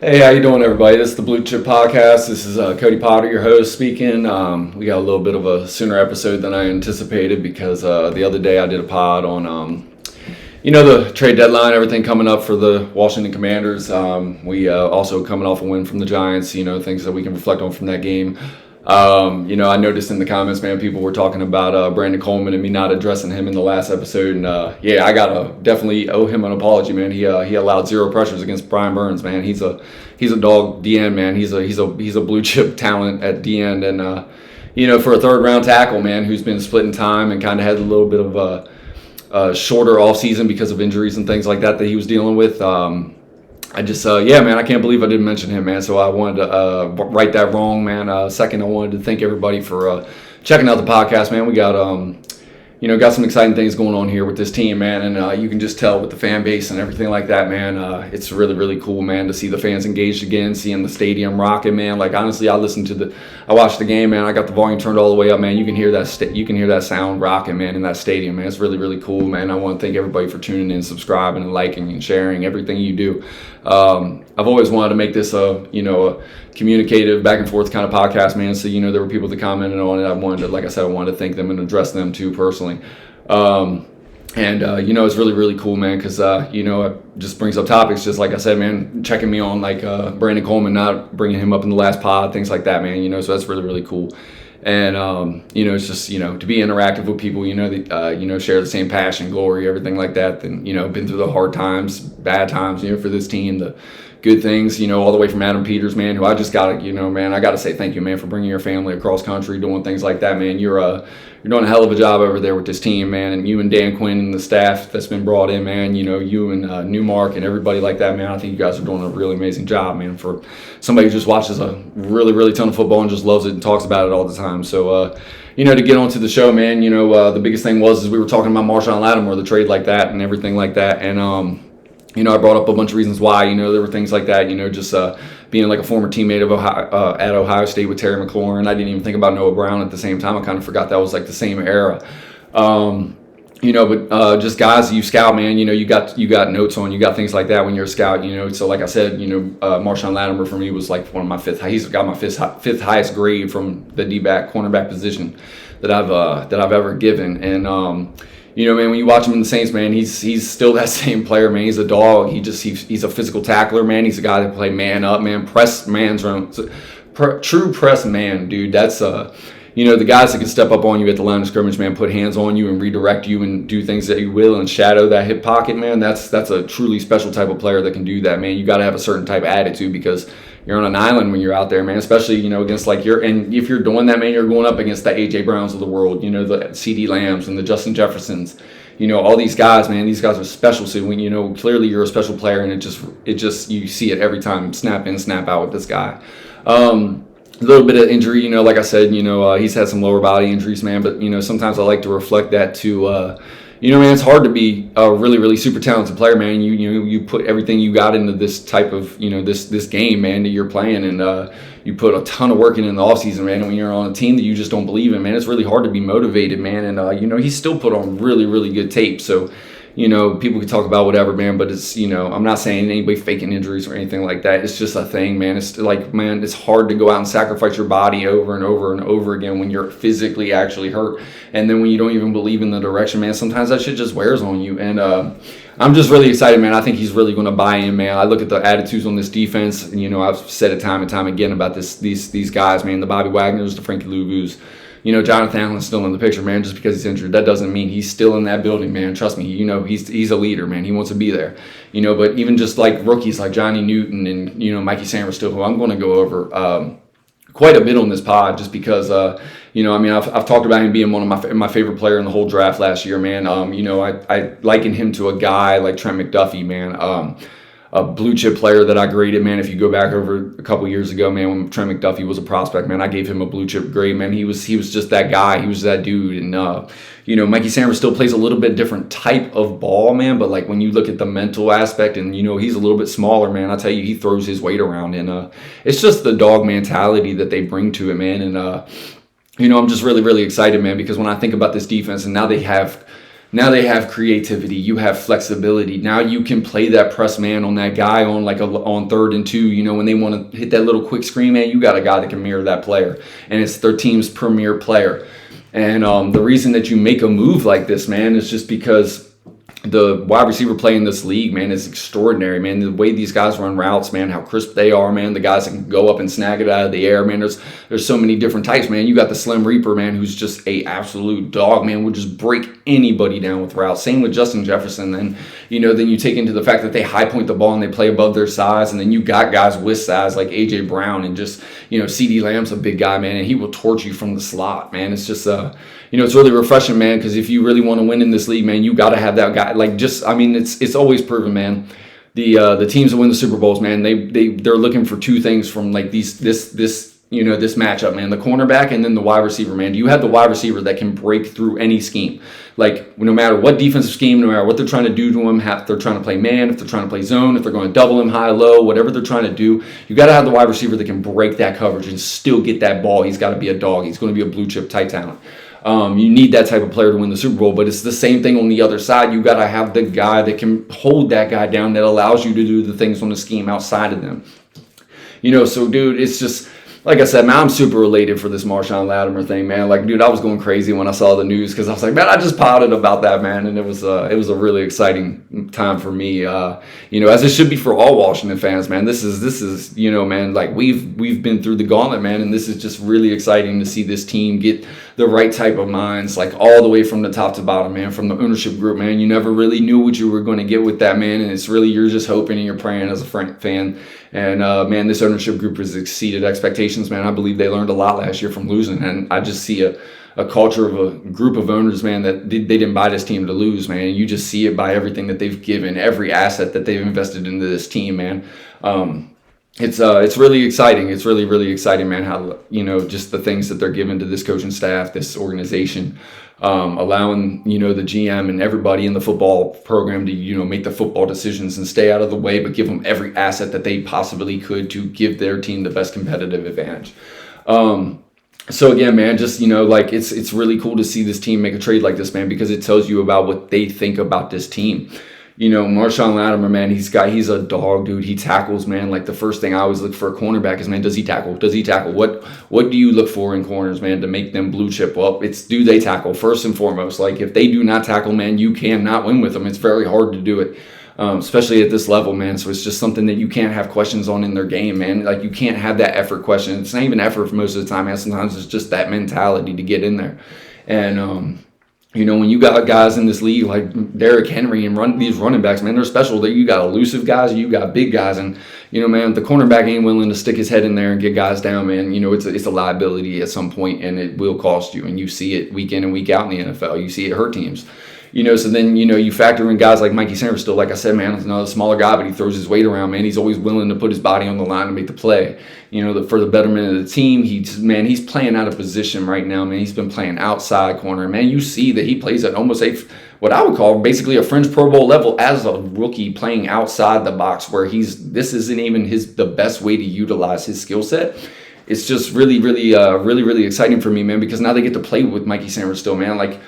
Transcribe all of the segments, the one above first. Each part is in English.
Hey, how you doing, everybody? This is the Blue Chip Podcast. This is Cody Potter, your host, speaking. We got a little bit of a sooner episode than I anticipated because the other day I did a pod on, the trade deadline, everything coming up for the Washington Commanders. We also coming off a win from the Giants, things that we can reflect on from that game. I noticed in the comments, man, people were talking about Brandon Coleman and me not addressing him in the last episode. And I gotta definitely owe him an apology, man. He allowed zero pressures against Brian Burns, man. He's a dog DN, man. He's a blue chip talent at DN, and for a third round tackle, man, who's been splitting time and kind of had a little bit of a shorter offseason because of injuries and things like that he was dealing with. I can't believe I didn't mention him, man. So I wanted to right that wrong, man. Second, I wanted to thank everybody for checking out the podcast, man. We got got some exciting things going on here with this team, man. And you can just tell with the fan base and everything like that, man. It's really, really cool, man, to see the fans engaged again, seeing the stadium rocking, man. Like, honestly, I watched the game, man. I got the volume turned all the way up, man. You can hear that sound rocking, man, in that stadium, man. It's really, really cool, man. I want to thank everybody for tuning in, subscribing, and liking and sharing everything you do. I've always wanted to make this a communicative back and forth kind of podcast, man. So, there were people that commented on it. I wanted to thank them and address them too personally. It's really, really cool, man, because, it just brings up topics, just like I said, man, checking me on like Brandon Coleman, not bringing him up in the last pod, things like that, man, so that's really, really cool. And, it's just, to be interactive with people, that, share the same passion, glory, everything like that. And, been through the hard times, bad times, for this team, the good things, all the way from Adam Peters, man, who I just got to, man, I got to say thank you, man, for bringing your family across country, doing things like that, man. You're doing a hell of a job over there with this team, man. And you and Dan Quinn and the staff that's been brought in, man, you and Newmark and everybody like that, man. I think you guys are doing a really amazing job, man, for somebody who just watches a really, really ton of football and just loves it and talks about it all the time. So, to get onto the show, man, the biggest thing is we were talking about Marshon Lattimore, the trade like that and everything like that. And, I brought up a bunch of reasons why, there were things like that, just being like a former teammate of at Ohio State with Terry McLaurin. I didn't even think about Noah Brown at the same time. I kind of forgot that was like the same era. Just guys you scout, man, you got notes on, you got things like that when you're a scout, So like I said, Marshon Lattimore for me was like one of my he's got my fifth highest grade from the D-back cornerback position that I've ever given. And, man, when you watch him in the Saints, man, he's still that same player, man. He's a dog. He's a physical tackler, man. He's a guy that play man up, man. Press man's run. True press man, dude. That's the guys that can step up on you at the line of scrimmage, man, put hands on you and redirect you and do things that you will and shadow that hip pocket, man. That's a truly special type of player that can do that, man. You got to have a certain type of attitude because you're on an island when you're out there, man, especially, against and if you're doing that, man, you're going up against the A.J. Browns of the world, the C.D. Lambs and the Justin Jeffersons, all these guys, man, these guys are special. So when, clearly you're a special player and it just, you see it every time, snap in, snap out with this guy. A little bit of injury, like I said, he's had some lower body injuries, man, but, sometimes I like to reflect that to, man, it's hard to be a really, really super talented player, man. You put everything you got into this type of, this game, man, that you're playing, and you put a ton of work in the offseason, man. And when you're on a team that you just don't believe in, man, it's really hard to be motivated, man. And, he still put on really, really good tape. So, people can talk about whatever, man, but it's, I'm not saying anybody faking injuries or anything like that. It's just a thing, man. It's like, man, it's hard to go out and sacrifice your body over and over and over again when you're physically actually hurt. And then when you don't even believe in the direction, man, sometimes that shit just wears on you. And I'm just really excited, man. I think he's really going to buy in, man. I look at the attitudes on this defense, and, I've said it time and time again about these guys, man, the Bobby Wagners, the Frankie Louvu's. Jonathan Allen's still in the picture, man, just because he's injured. That doesn't mean he's still in that building, man. Trust me, he's a leader, man. He wants to be there. But even just like rookies like Johnny Newton and, Mikey Sammerstill, who I'm going to go over quite a bit on this pod just because, I've talked about him being one of my favorite player in the whole draft last year, man. I liken him to a guy like Trent McDuffie, man. A blue chip player that I graded, man. If you go back over a couple years ago, man, when Trent McDuffie was a prospect, man, I gave him a blue chip grade, man. He was just that guy. He was that dude. And, Mikey Sammer still plays a little bit different type of ball, man. But, like, when you look at the mental aspect and, he's a little bit smaller, man, I tell you, he throws his weight around. And it's just the dog mentality that they bring to it, man. And, I'm just really, really excited, man, because when I think about this defense and now they have Now they have creativity. You have flexibility. Now you can play that press man on that guy on on 3rd and 2. You know, when they want to hit that little quick screen, man, you got a guy that can mirror that player, and it's their team's premier player. And the reason that you make a move like this, man, is just because the wide receiver play in this league, man, is extraordinary, man. The way these guys run routes, man, how crisp they are, man. The guys that can go up and snag it out of the air, man. There's so many different types, man. You got the Slim Reaper, man, who's just a absolute dog, man. Would just break anybody down with routes. Same with Justin Jefferson. Then, you know, then you take into the fact that they high point the ball and they play above their size, and then you got guys with size like AJ Brown and just, you know, CeeDee Lamb's a big guy, man, and he will torch you from the slot, man. It's just you know, it's really refreshing, man, because if you really want to win in this league, man, you got to have that guy. Like, just, I mean, it's always proven, man. The teams that win the Super Bowls, man, they're looking for two things from like this matchup, man. The cornerback and then the wide receiver, man. Do you have the wide receiver that can break through any scheme? Like, no matter what defensive scheme, no matter what they're trying to do to him, if they're trying to play man, if they're trying to play zone, if they're going to double him high, low, whatever they're trying to do, you got to have the wide receiver that can break that coverage and still get that ball. He's got to be a dog. He's going to be a blue chip type talent. You need that type of player to win the Super Bowl, but it's the same thing on the other side. You got to have the guy that can hold that guy down, that allows you to do the things on the scheme outside of them. You know, so, dude, it's just, like I said, man, I'm super elated for this Marshon Lattimore thing, man. Like, dude, I was going crazy when I saw the news because I was like, man, I just pouted about that, man, and it was a really exciting time for me. You know, as it should be for all Washington fans, man. This is you know, man, like we've been through the gauntlet, man, and this is just really exciting to see this team get the right type of minds, like all the way from the top to bottom, man, from the ownership group, man. You never really knew what you were going to get with that, man, and it's really, you're just hoping and you're praying as a fan. And, man, this ownership group has exceeded expectations, man. I believe they learned a lot last year from losing, and I just see a culture of a group of owners, man, that they didn't buy this team to lose, man. And you just see it by everything that they've given, every asset that they've invested into this team, man. It's really exciting. It's really, really exciting, man, how, you know, just the things that they're giving to this coaching staff, this organization, allowing, you know, the GM and everybody in the football program to, you know, make the football decisions and stay out of the way, but give them every asset that they possibly could to give their team the best competitive advantage. So again, man, just, you know, like it's really cool to see this team make a trade like this, man, because it tells you about what they think about this team. You know, Marshon Lattimore, man, he's a dog, dude. He tackles, man. Like, the first thing I always look for a cornerback is, man, does he tackle? Does he tackle? What do you look for in corners, man, to make them blue chip? Well, it's, do they tackle first and foremost? Like, if they do not tackle, man, you cannot win with them. It's very hard to do it, especially at this level, man. So it's just something that you can't have questions on in their game, man. Like, you can't have that effort question. It's not even effort for most of the time, man. Sometimes it's just that mentality to get in there. And, you know, when you got guys in this league like Derrick Henry and these running backs, man, they're special. You got elusive guys, you got big guys, and, you know, man, the cornerback ain't willing to stick his head in there and get guys down, man. You know, it's a liability at some point, and it will cost you. And you see it week in and week out in the NFL. You see it hurt teams. You know, so then, you know, you factor in guys like Mikey Sanders still, like I said, man, he's another smaller guy, but he throws his weight around, man. He's always willing to put his body on the line to make the play. You know, for the betterment of the team, he's playing out of position right now, man. He's been playing outside corner. Man, you see that he plays at almost what I would call basically a fringe Pro Bowl level as a rookie, playing outside the box, where this isn't even the best way to utilize his skill set. It's just really, really exciting for me, man, because now they get to play with Mikey Sanders still, man. Like,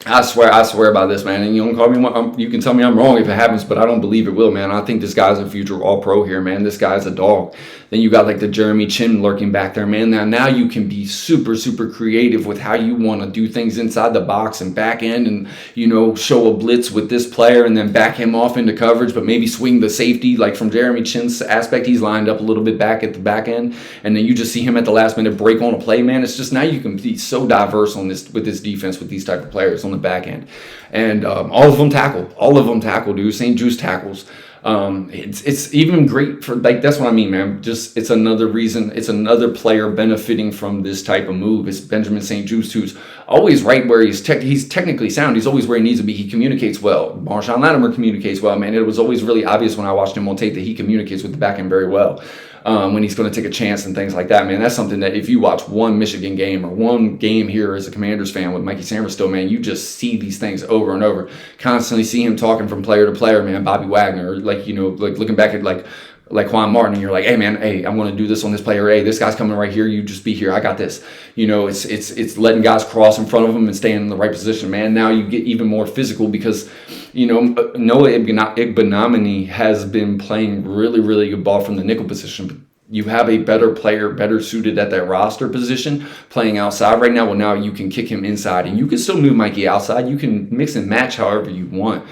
I swear by this, man. And you don't call me, you can tell me I'm wrong if it happens, but I don't believe it will, man. I think this guy's a future All-Pro here, man. This guy's a dog. Then you got like the Jeremy Chin lurking back there, man. Now you can be super creative with how you want to do things inside the box and back end, and, you know, show a blitz with this player and then back him off into coverage, but maybe swing the safety. Like, from Jeremy Chin's aspect, he's lined up a little bit back at the back end, and then you just see him at the last minute break on a play, man. It's just, now you can be so diverse with this defense with these type of players on the back end. And all of them tackle, dude. St. Juice tackles. It's even great for, like, that's what I mean, man. Just, it's another reason, it's another player benefiting from this type of move. It's Benjamin St. Juice, who's always right where he's technically sound. He's always where he needs to be. He communicates well. Marshon Lattimore communicates well, man. It was always really obvious when I watched him on tape that he communicates with the back end very well. When he's going to take a chance and things like that, man. That's something that if you watch one Michigan game or one game here as a Commanders fan with Mikey Sanders still, man, you just see these things over and over. Constantly see him talking from player to player, man. Bobby Wagner, like, you know, like looking back at like like Juan Martin, and you're like, hey man, hey, I'm going to do this on this play, or hey, this guy's coming right here, you just be here, I got this. It's letting guys cross in front of them and staying in the right position, man. Now you get even more physical because, Noah Igbenamani has been playing really, really good ball from the nickel position. You have a better player, better suited at that roster position, playing outside right now. Well, now you can kick him inside, and you can still move Mikey outside. You can mix and match however you want.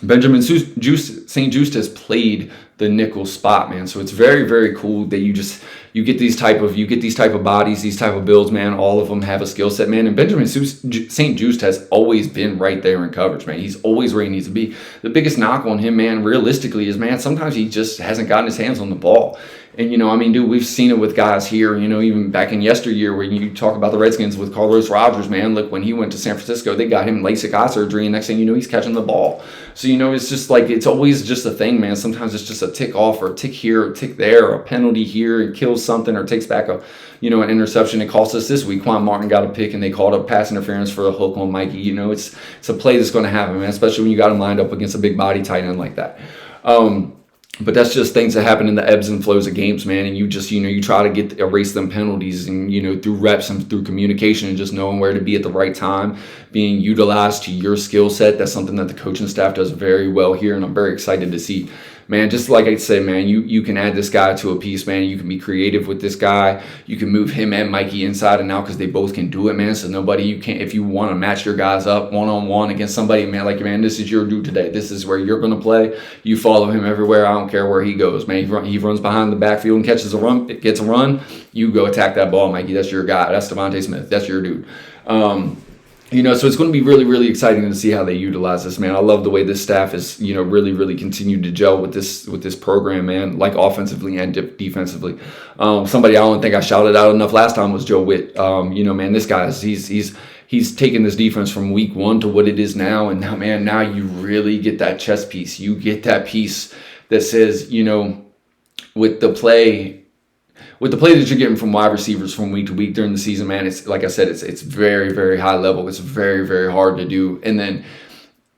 Benjamin St. Juste has played the nickel spot, man. So it's very, very cool that you get these type of bodies, these type of builds, man. All of them have a skill set, man. And Benjamin St. Juste has always been right there in coverage, man. He's always where he needs to be. The biggest knock on him, man, realistically, is, man, sometimes he just hasn't gotten his hands on the ball. And, dude, we've seen it with guys here, even back in yesteryear when you talk about the Redskins with Carlos Rogers, man. Look, when he went to San Francisco, they got him LASIK eye surgery, and next thing you know, he's catching the ball. So, it's just like, it's always just a thing, man. Sometimes it's just a tick off or a tick here or a tick there or a penalty here and kills something or takes back an interception. It cost us this week. Juan Martin got a pick and they called up pass interference for a hook on Mikey. It's a play that's going to happen, man, especially when you got him lined up against a big body tight end like that. But that's just things that happen in the ebbs and flows of games, man. And you just, you try to erase them penalties and, through reps and through communication and just knowing where to be at the right time, being utilized to your skill set. That's something that the coaching staff does very well here. And I'm very excited to see, man, just like I said, man, you can add this guy to a piece, man. You can be creative with this guy. You can move him and Mikey inside and out because they both can do it, man. So if you want to match your guys up one-on-one against somebody, man, like, man, this is your dude today. This is where you're going to play. You follow him everywhere. I don't care where he goes, man. He runs behind the backfield and catches a run. It gets a run. You go attack that ball, Mikey. That's your guy. That's Devontae Smith. That's your dude. So it's going to be really, really exciting to see how they utilize this, man. I love the way this staff is, really, really continued to gel with this program, man, like offensively and defensively. Somebody I don't think I shouted out enough last time was Joe Witt. Man, this guy he's taken this defense from week one to what it is now, and now, man, now you really get that chess piece. You get that piece that says, with the play that you're getting from wide receivers from week to week during the season, man, it's like I said, it's very, very high level. It's very, very hard to do. And then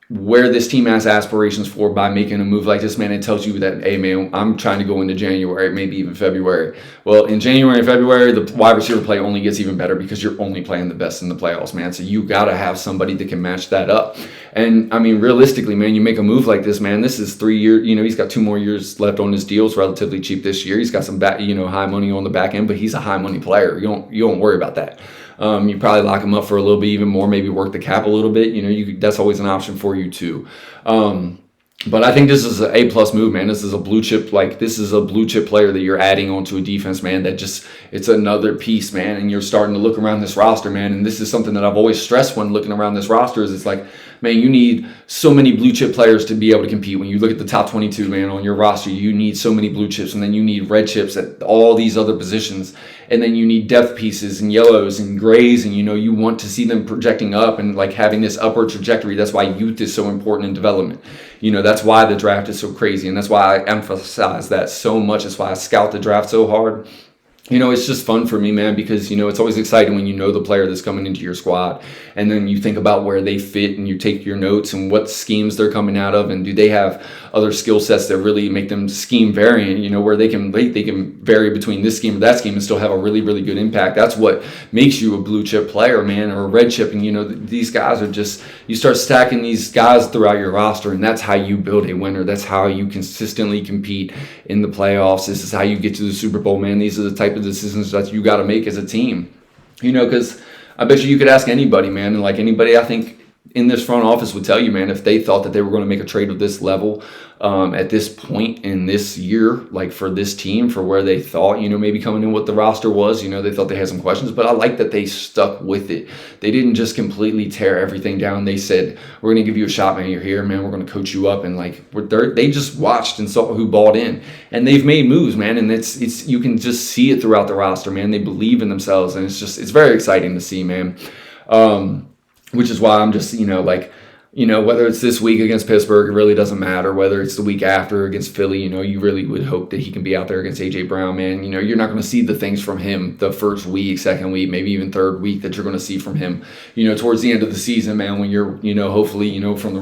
where this team has aspirations for by making a move like this, man, it tells you that, hey, man, I'm trying to go into January, maybe even February. Well, in January and February, the wide receiver play only gets even better because you're only playing the best in the playoffs, man. So you got to have somebody that can match that up. And, realistically, man, you make a move like this, man, this is 3 years. He's got 2 more years left on his deal. It's relatively cheap this year. He's got some high money on the back end, but he's a high money player. You don't worry about that. You probably lock him up for a little bit even more, maybe work the cap a little bit. That's always an option for you too. But I think this is an A+ move, man. This is a blue chip player that you're adding onto a defense, man. It's another piece, man. And you're starting to look around this roster, man. And this is something that I've always stressed when looking around this roster is it's like, man, you need so many blue chip players to be able to compete. When you look at the top 22, man, on your roster, you need so many blue chips, and then you need red chips at all these other positions. And then you need depth pieces and yellows and grays, and you want to see them projecting up and like having this upward trajectory. That's why youth is so important in development. That's why the draft is so crazy, and that's why I emphasize that so much. That's why I scout the draft so hard. It's just fun for me, man, because, it's always exciting when you know the player that's coming into your squad, and then you think about where they fit and you take your notes and what schemes they're coming out of, and do they have other skill sets that really make them scheme variant, where they can vary between this scheme or that scheme and still have a really, really good impact. That's what makes you a blue chip player, man, or a red chip. And, these guys are just, you start stacking these guys throughout your roster, and that's how you build a winner. That's how you consistently compete in the playoffs. This is how you get to the Super Bowl, man. These are the type of decisions that you got to make as a team, because I bet you could ask anybody, man, and like anybody I think in this front office would tell you, man, if they thought that they were going to make a trade of this level at this point in this year, like for this team, for where they thought, maybe coming in what the roster was, they thought they had some questions, but I like that they stuck with it. They didn't just completely tear everything down. They said, we're going to give you a shot, man. You're here, man. We're going to coach you up. And they just watched and saw who bought in, and they've made moves, man. And it's you can just see it throughout the roster, man. They believe in themselves, and it's very exciting to see, man. Which is why I'm just, whether it's this week against Pittsburgh, it really doesn't matter. Whether it's the week after against Philly, you really would hope that he can be out there against A.J. Brown, man. You're not going to see the things from him the first week, second week, maybe even third week that you're going to see from him, towards the end of the season, man, when you're, hopefully, from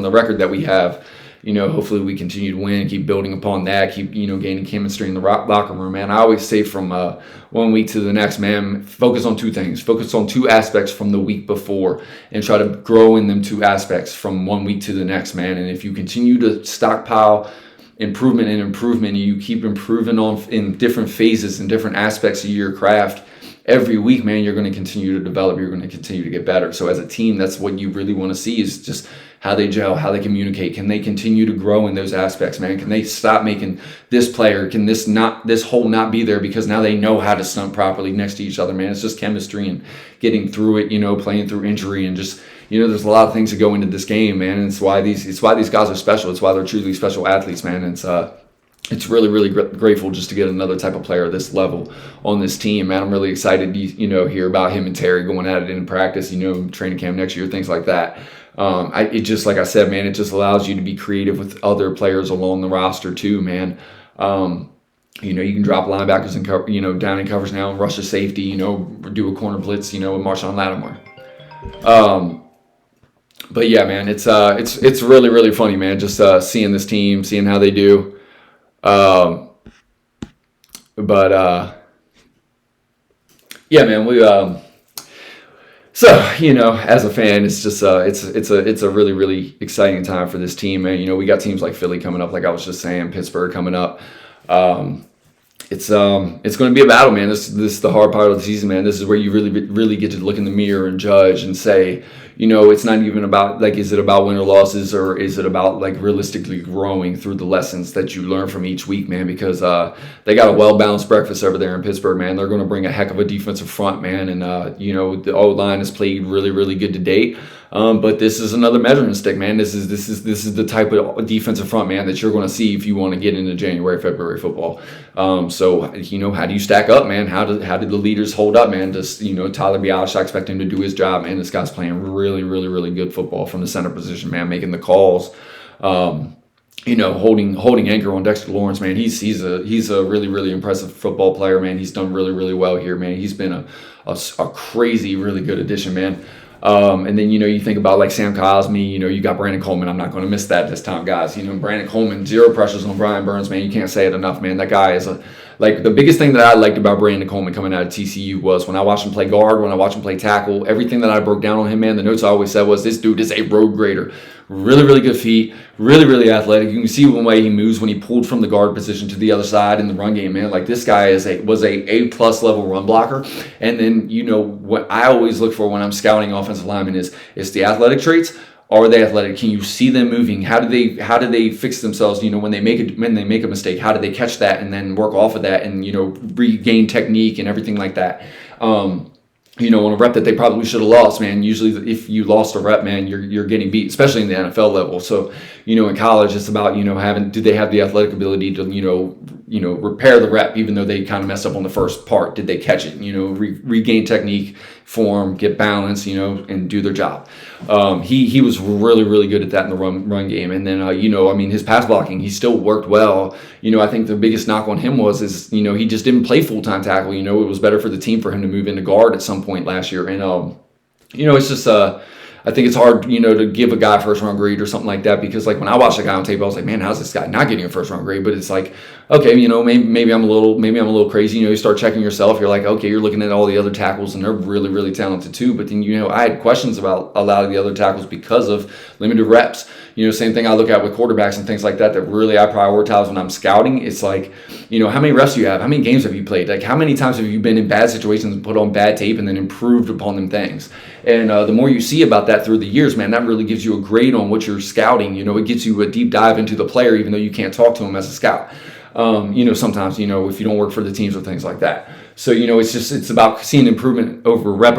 the record that we have, hopefully we continue to win, keep building upon that, keep, gaining chemistry in the locker room, man. I always say from 1 week to the next, man, focus on two things. Focus on two aspects from the week before and try to grow in them two aspects from 1 week to the next, man. And if you continue to stockpile improvement and improvement, and you keep improving on in different phases and different aspects of your craft, every week, man, you're going to continue to develop. You're going to continue to get better. So as a team, that's what you really want to see, is just how they gel, how they communicate. Can they continue to grow in those aspects, man? Can they stop making this player, can this hole not be there, because now they know how to stunt properly next to each other, man. It's just chemistry and getting through it, playing through injury, and just, there's a lot of things that go into this game, man. And it's why these guys are special. It's why they're truly special athletes, man. And it's really, really grateful just to get another type of player at this level on this team, man. I'm really excited to, hear about him and Terry going at it in practice, training camp next year, things like that. It just, like I said, man, it just allows you to be creative with other players along the roster too, man. You can drop linebackers and cover, down in coverage now and rush a safety, do a corner blitz, with Marshon Lattimore. But yeah, man, it's really, really funny, man, just seeing this team, seeing how they do. Yeah, man, we so as a fan, it's just it's a really, really exciting time for this team, man. We got teams like Philly coming up, like I was just saying, Pittsburgh coming up. It's going to be a battle, man. This is the hard part of the season, man. This is where you really, really get to look in the mirror and judge and say, it's not even about, like, is it about win or losses, or is it about, like, realistically growing through the lessons that you learn from each week, man? Because they got a well-balanced breakfast over there in Pittsburgh, man. They're going to bring a heck of a defensive front, man. And, the O-line has played really, really good to date. But this is another measuring stick, man. This is the type of defensive front, man, that you're going to see if you want to get into January, February football. So how do you stack up, man? How do the leaders hold up, man? Does Tyler Biadasz, I expect him to do his job, man. This guy's playing really, really, really good football from the center position, man, making the calls. Holding anchor on Dexter Lawrence, man. He's a really, really impressive football player, man. He's done really, really well here, man. He's been a crazy, really good addition, man. And then, you think about like Sam Cosme, you got Brandon Coleman. I'm not going to miss that this time, guys. Brandon Coleman, zero pressures on Brian Burns, man. You can't say it enough, man. That guy is the biggest thing that I liked about Brandon Coleman coming out of TCU was when I watched him play guard, when I watched him play tackle, everything that I broke down on him, man, the notes I always said was, this dude is a road grader. Really, really good feet, really, really athletic. You can see the way he moves when he pulled from the guard position to the other side in the run game, man. Like, this guy was a A+ level run blocker. And then, what I always look for when I'm scouting offensive linemen is the athletic traits. Are they athletic? Can you see them moving? How do they fix themselves? When they make a mistake, how do they catch that and then work off of that and regain technique and everything like that? On a rep that they probably should have lost, man. Usually, if you lost a rep, man, you're getting beat, especially in the NFL level. So, in college, it's about do they have the athletic ability to repair the rep, even though they kind of messed up on the first part? Did they catch it? Regain technique, form, get balance, and do their job. He was really, really good at that in the run game. And then his pass blocking, he still worked well. I think the biggest knock on him is he just didn't play full-time tackle. It was better for the team for him to move into guard at some point last year. And it's just I think it's hard, to give a guy a first-round grade or something like that, because, like, when I watched the guy on tape, I was like, man, how's this guy not getting a first-round grade? But it's like, okay, maybe I'm a little crazy. You start checking yourself. You're like, okay, you're looking at all the other tackles, and they're really, really talented too. But then, I had questions about a lot of the other tackles because of limited reps. Same thing I look at with quarterbacks and things like that really I prioritize when I'm scouting. It's like, how many reps do you have? How many games have you played? Like, how many times have you been in bad situations and put on bad tape and then improved upon them things? And the more you see about that through the years, man, that really gives you a grade on what you're scouting. It gives you a deep dive into the player, even though you can't talk to him as a scout. Sometimes, if you don't work for the teams or things like that. So, it's about seeing improvement over rep,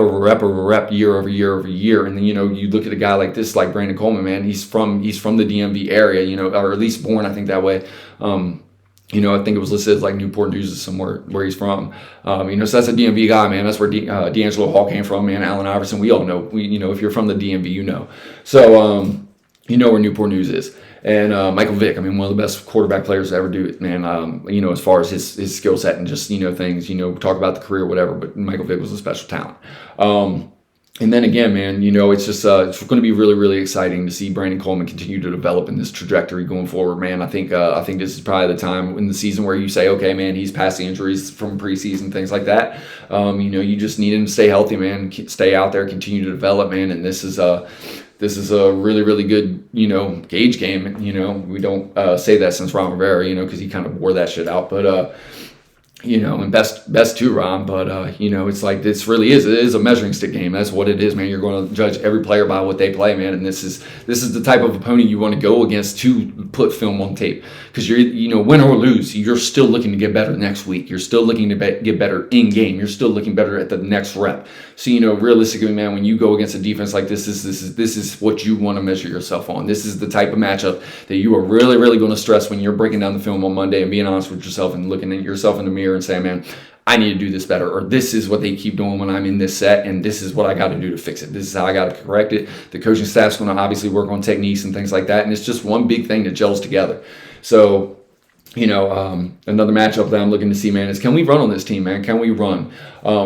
year over year over year. And then, you look at a guy like this, like Brandon Coleman, man, he's from the DMV area, or at least born, I think, that way. I think it was listed as like Newport News is somewhere where he's from. So that's a DMV guy, man. That's where D'Angelo Hall came from, man. Allen Iverson, we all know. If you're from the DMV, So, where Newport News is. And Michael Vick, one of the best quarterback players to ever do it, man. As far as his skill set and just, things, talk about the career, whatever. But Michael Vick was a special talent. And then again, man, it's just it's going to be really, really exciting to see Brandon Coleman continue to develop in this trajectory going forward, man. I think this is probably the time in the season where you say, okay, man, he's past the injuries from preseason, things like that. You just need him to stay healthy, man, stay out there, continue to develop, man. And this is a really, really good, gauge game. We don't say that since Ron Rivera, because he kind of wore that shit out, but. And best to Ron, but it's like it is a measuring stick game. That's what it is, man. You're going to judge every player by what they play, man. And this is the type of opponent you want to go against to put film on tape, because you're win or lose, you're still looking to get better next week. You're still looking to get better in game. You're still looking better at the next rep. So realistically, man, when you go against a defense like this is what you want to measure yourself on. This is the type of matchup that you are really, really going to stress when you're breaking down the film on Monday and being honest with yourself and looking at yourself in the mirror and saying, man, I need to do this better, or this is what they keep doing when I'm in this set, and this is what I got to do to fix it. This is how I got to correct it. The coaching staff's going to obviously work on techniques and things like that, and it's just one big thing that gels together. So, another matchup that I'm looking to see, man, is can we run on this team, man? Can we run?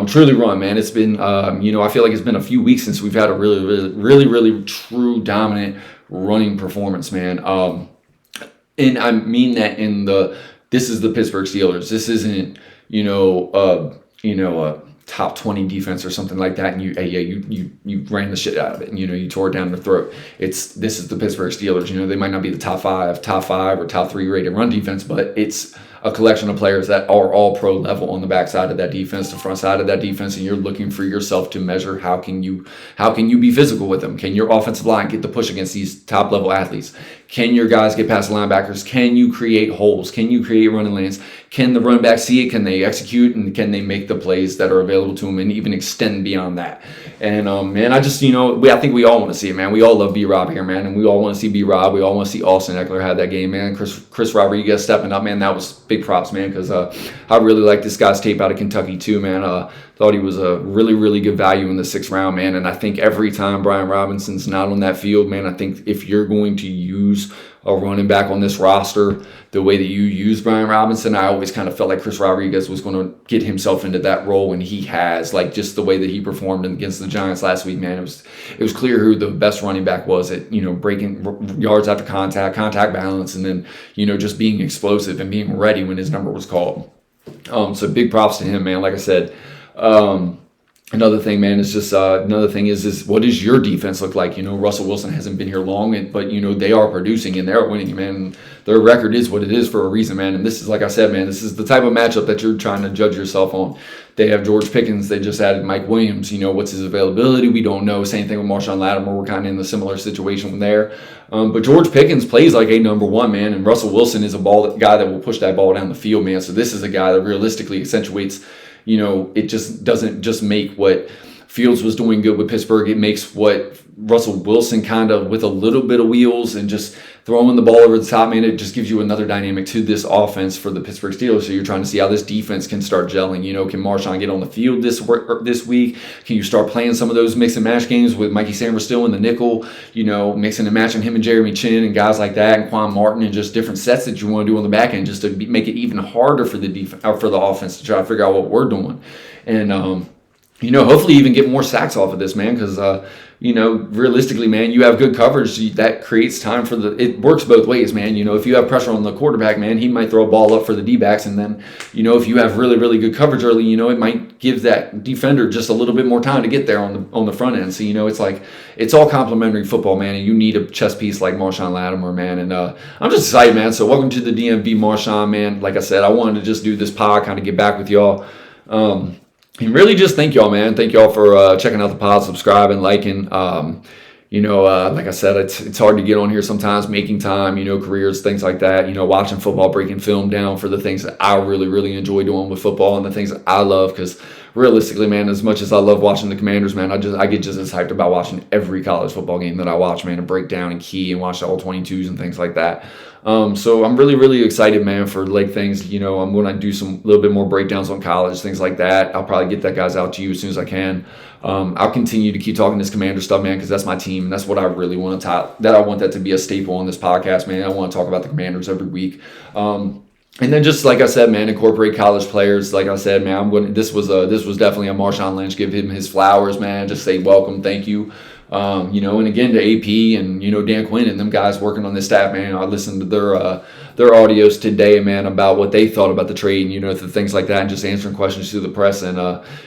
Truly run, man. It's been, I feel like it's been a few weeks since we've had a really, really, really, really true dominant running performance, man. And I mean that this is the Pittsburgh Steelers. This isn't, a top 20 defense or something like that, and you ran the shit out of it, and you tore it down their throat. This is the Pittsburgh Steelers. They might not be the top five or top 3 rated run defense, but it's a collection of players that are all pro level on the back side of that defense, the front side of that defense, and you're looking for yourself to measure how can you be physical with them? Can your offensive line get the push against these top level athletes? Can your guys get past the linebackers? Can you create holes? Can you create running lanes? Can the running back see it? Can they execute? And can they make the plays that are available to them and even extend beyond that? And, man, I just, I think we all want to see it, man. We all love B-Rob here, man. And we all want to see B-Rob. We all want to see Austin Eckler have that game, man. Chris Rodriguez stepping up, man. That was big props, man, because I really like this guy's tape out of Kentucky, too, man. Thought he was a really, really good value in the 6th round, man. And I think every time Brian Robinson's not on that field, man, I think if you're going to use a running back on this roster the way that you use Brian Robinson, I always kind of felt like Chris Rodriguez was going to get himself into that role, and he has, like, just the way that he performed against the Giants last week, man. It was clear who the best running back was at, breaking yards after contact balance, and then, just being explosive and being ready when his number was called. So big props to him, man. Like I said, another thing, man, is just another thing is what does your defense look like? Russell Wilson hasn't been here long, but they are producing and they're winning, man. Their record is what it is for a reason, man. And this is, like I said, man, this is the type of matchup that you're trying to judge yourself on. They have George Pickens. They just added Mike Williams. What's his availability? We don't know. Same thing with Marshawn Lattimore. We're kind of in a similar situation there. But George Pickens plays like a number one, man, and Russell Wilson is a guy that will push that ball down the field, man. So this is a guy that realistically accentuates. It just doesn't just make what Fields was doing good with Pittsburgh. It makes what Russell Wilson kind of with a little bit of wheels and just throwing the ball over the top, man. It just gives you another dynamic to this offense for the Pittsburgh Steelers. So you're trying to see how this defense can start gelling. Can Marshawn get on the field this week? Can you start playing some of those mix and match games with Mikey Sanders still in the nickel? Mixing and matching him and Jeremy Chin and guys like that, and Quan Martin, and just different sets that you want to do on the back end, just to make it even harder for the defense or for the offense to try to figure out what we're doing. And hopefully even get more sacks off of this, man, because realistically, man, you have good coverage that creates time for it works both ways, man. If you have pressure on the quarterback, man, he might throw a ball up for the D-backs, and then if you have really, really good coverage early, it might give that defender just a little bit more time to get there on the front end. So it's like it's all complimentary football, man, and you need a chess piece like Marshawn Lattimore, man. And I'm just excited, man. So welcome to the DMV Marshon, man. Like I said, I wanted to just do this pod, kind of get back with y'all. And really just thank y'all, man. Thank y'all for checking out the pod, subscribing, liking. Like I said, it's hard to get on here sometimes, making time, careers, things like that, watching football, breaking film down for the things that I really, really enjoy doing with football and the things that I love. Because realistically, man, as much as I love watching the Commanders, man, I get just as hyped about watching every college football game that I watch, man, and break down and key and watch all 22s and things like that. So I'm really, really excited, man, for like things. I'm going to do some little bit more breakdowns on college, things like that. I'll probably get that guys out to you as soon as I can. I'll continue to keep talking this Commander stuff, man, because that's my team, and that's what I really want to I want that to be a staple on this podcast, man. I want to talk about the Commanders every week. And then just like I said, man, incorporate college players. Like I said, man, this was definitely a Marshawn Lynch. Give him his flowers, man. Just say welcome, thank you. And again to AP and Dan Quinn and them guys working on this staff, man. I listened to their audios today, man, about what they thought about the trade, and the things like that, and just answering questions to the press. And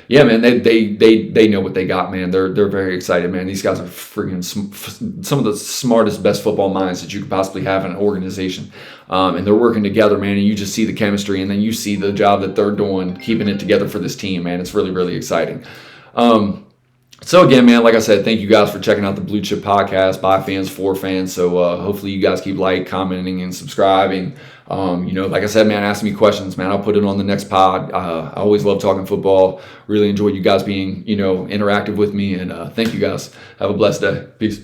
yeah, man, they know what they got, man. They're very excited, man. These guys are freaking some of the smartest, best football minds that you could possibly have in an organization. And they're working together, man, and you just see the chemistry, and then you see the job that they're doing, keeping it together for this team, man. It's really, really exciting. So again, man, like I said, thank you guys for checking out the Blue Chip Podcast by fans for fans. So hopefully you guys keep commenting, and subscribing. Like I said, man, ask me questions, man. I'll put it on the next pod. I always love talking football. Really enjoy you guys being, interactive with me. And thank you guys. Have a blessed day. Peace.